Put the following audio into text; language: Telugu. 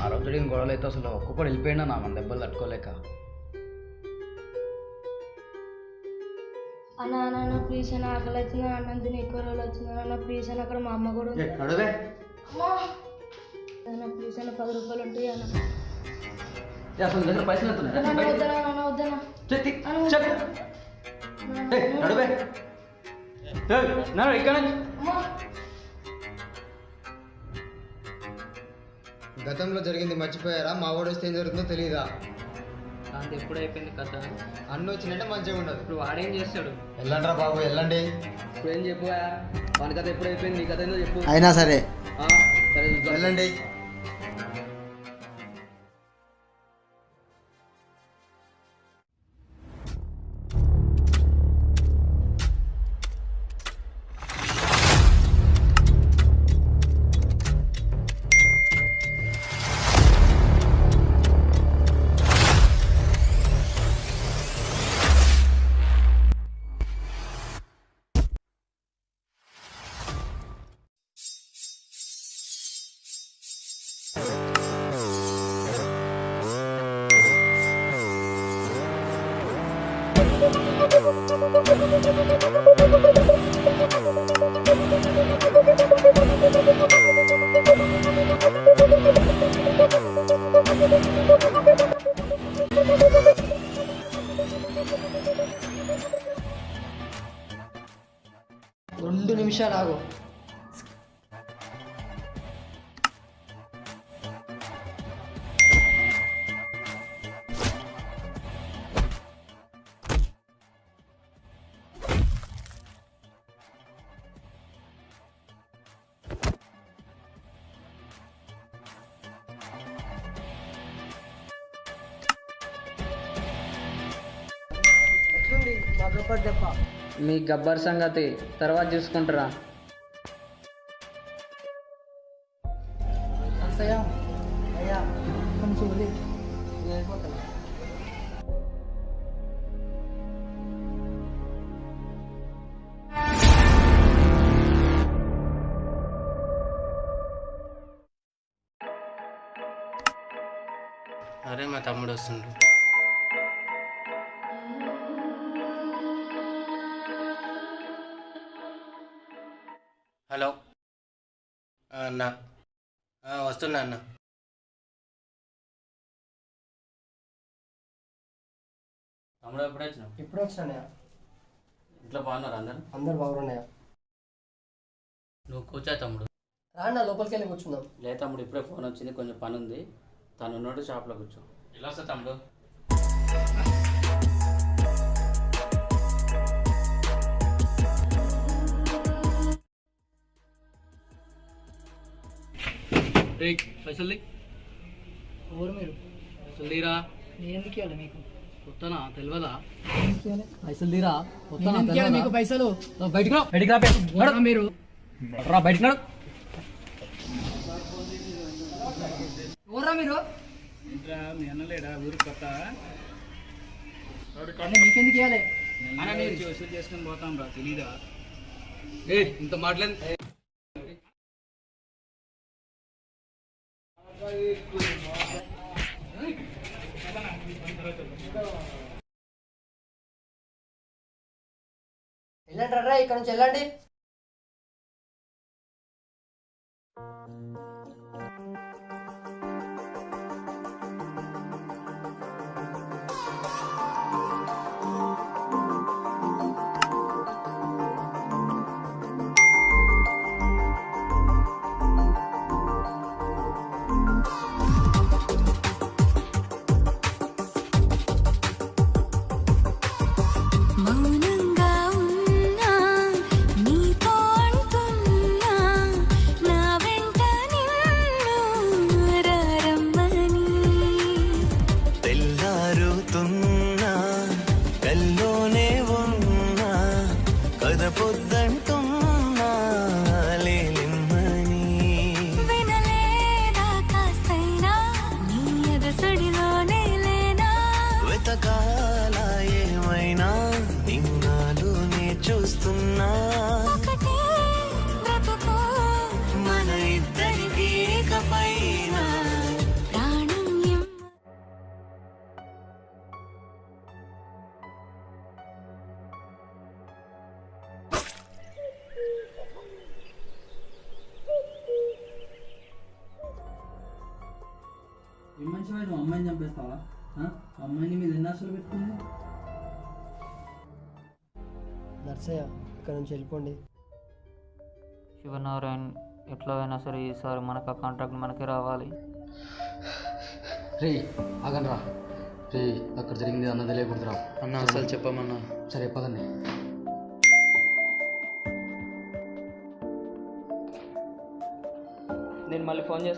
ఆ రోజు జరిగిన గొడవలు అయితే అసలు ఒక్కొక్కడు వెళ్ళిపోయినా నా మన దెబ్బలు తట్టుకోలేక. అన్న అన్న ప్లీజ్ అన్న ఆకలి వచ్చింది అన్నం తిని ఎక్కువ రోజులు వచ్చింది అన్న ప్లీజ్ అన్న అక్కడ మా అమ్మ కూడా ఉంది అన్న ప్లీజ్ అన్న 10 రూపాయలు ఉంటాయి అన్న. అసలు దగ్గర పైసలు వద్దనా వద్దనా ఇక్కడ గతంలో జరిగింది మర్చిపోయారా? మా వాడు వస్తే ఏం జరుగుతుందో తెలియదా? దాంతో ఎప్పుడు అయిపోయింది కథ. అన్న వచ్చినట్టే మంచిగా ఉండదు. ఇప్పుడు వాడేం చేస్తాడు? వెళ్ళండి రా బాబు వెళ్ళండి. ఇప్పుడు ఏం చెప్పు, వాని కథ ఎప్పుడు అయిపోయింది, నీ కథ ఏందో చెప్పు. అయినా సరే సరే వెళ్ళండి. రెండు నిమిషాలు ఆగు. మీ గబ్బర్ సంగతి తర్వాత చూసుకుంటారా? అరే మా తమ్ముడు వస్తుండ్రు. హలో అన్న, వస్తున్నా అన్న. తమ్ముడు ఎప్పుడు వచ్చినావు? ఇప్పుడు వచ్చినాయా? ఇంట్లో బాగున్నారు అందరు బాగున్నాయా? నువ్వు కూర్చో తమ్ముడు. రాండి లోపలికి వెళ్ళి కూర్చుందాం. లే తమ్ముడు, ఇప్పుడే ఫోన్ వచ్చింది, కొంచెం పని ఉంది. తను ఉన్నాడు షాప్లో కూర్చో. ఇలా వస్తా తమ్ముడు. పైసలు ఎవరు మీరు? పైసలు తీరా. ఎందుకు ఇవ్వాలి మీకు? కొత్తనా తెలియదా? పైసలు తీరా. మీకు పైసలు బయటికి రా, బయటికి రా మీరు రా, బయటికి రాడు. ఎవరా మీరు? మీ అన్నలేడా ఊరు కొత్త? మీకెందుకు ఇవ్వాలి? వసూలు చేసుకుని పోతాం రా, తెలీదా? ఇంత మాట్లాడి వెళ్ళండి రా, ఇక్కడ నుంచి వెళ్ళండి. చెప్పావా? అమ్మాయిని మీద ఎన్ని ఆశలు పెట్టుకుంది? నర్సయ్య ఇక్కడ నుంచి వెళ్ళిపోండి. శివనారాయణ్ ఎట్లా అయినా సరే ఈసారి మనకు ఆ కాంట్రాక్ట్ మనకే రావాలి. రే ఆగండి రా. రే అక్కడ జరిగింది అన్న తెలియకూడదురా అన్న అసలు చెప్పమన్నా. సరే పదండి. నేను మళ్ళీ ఫోన్ చేస్తాను.